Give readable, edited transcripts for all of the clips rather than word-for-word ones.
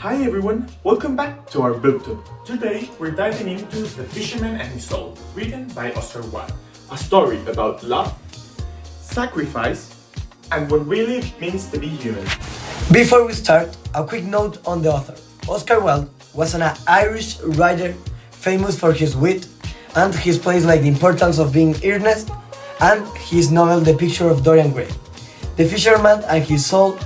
Hi everyone, welcome back to our Booktube. Today we're diving into The Fisherman and His Soul, written by Oscar Wilde. A story about love, sacrifice, and what really it means to be human. Before we start, a quick note on the author. Oscar Wilde was an Irish writer famous for his wit and his plays like The Importance of Being Earnest and his novel The Picture of Dorian Gray. The Fisherman and His Soul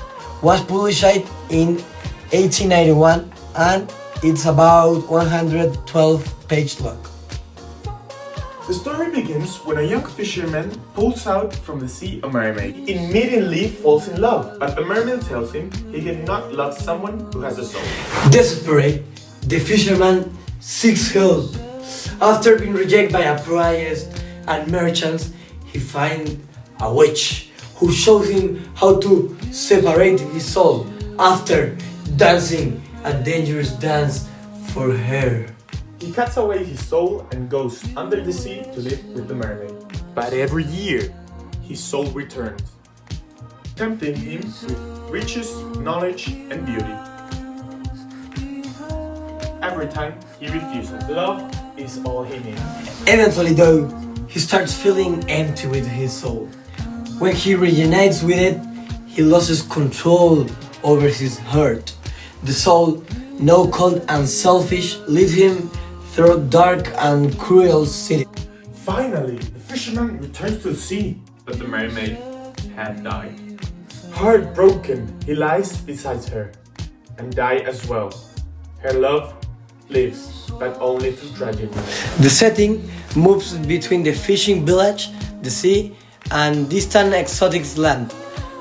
was published in 1891 and it's about 112 pages long. The story begins when a young fisherman pulls out from the sea a mermaid. He immediately falls in love, but the mermaid tells him he cannot love someone who has a soul. Desperate, the fisherman seeks help. After being rejected by a priest and merchants, he finds a witch who shows him how to separate his soul after dancing a dangerous dance for her. He cuts away his soul and goes under the sea to live with the mermaid. But every year, his soul returns, tempting him with riches, knowledge, and beauty. Every time he refuses. Love is all he needs. Eventually though, he starts feeling empty with his soul. When he reunites with it, he loses control over his heart. The soul, now cold and selfish, leads him through a dark and cruel city. Finally, the fisherman returns to the sea, but the mermaid had died. Heartbroken, he lies beside her and dies as well. Her love lives, but only through tragedy. The setting moves between the fishing village, the sea, and distant exotic land.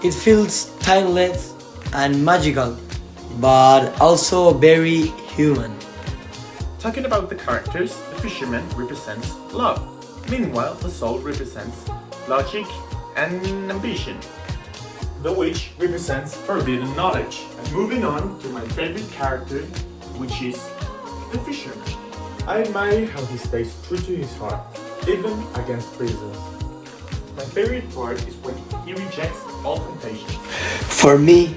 It feels timeless and magical, but also very human. Talking about the characters, the fisherman represents love. Meanwhile, the soul represents logic and ambition. The witch represents forbidden knowledge. And moving on to my favorite character, which is the fisherman. I admire how he stays true to his heart, even against prisons. My favorite part is when he rejects all temptations. For me,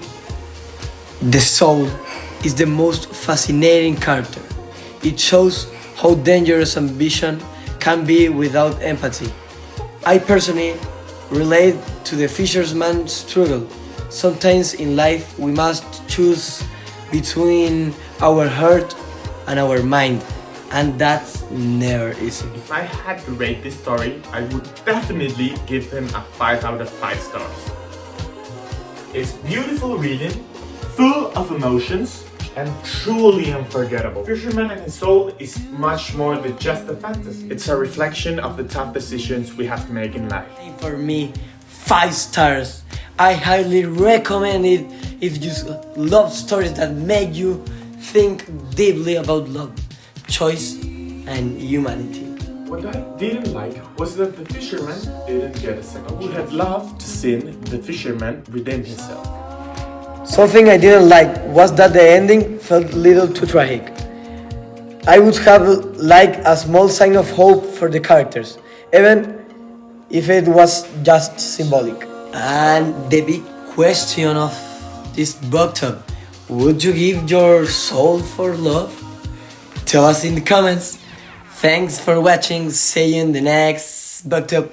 the soul is the most fascinating character. It shows how dangerous ambition can be without empathy. I personally relate to the fisherman's struggle. Sometimes in life we must choose between our heart and our mind, and that's never easy. If I had to rate this story, I would definitely give him a 5 out of 5 stars. It's beautiful reading, full of emotions, and truly unforgettable. Fisherman and His Soul is much more than just a fantasy. It's a reflection of the tough decisions we have to make in life. For me, 5 stars. I highly recommend it if you love stories that make you think deeply about love, choice, and humanity. What I didn't like was that the fisherman didn't get a second. I would have loved to see the fisherman redeem himself. Something I didn't like was that the ending felt a little too tragic. I would have liked a small sign of hope for the characters, even if it was just symbolic. And the big question of this Booktube: would you give your soul for love? Tell us in the comments. Thanks for watching. See you in the next Booktube.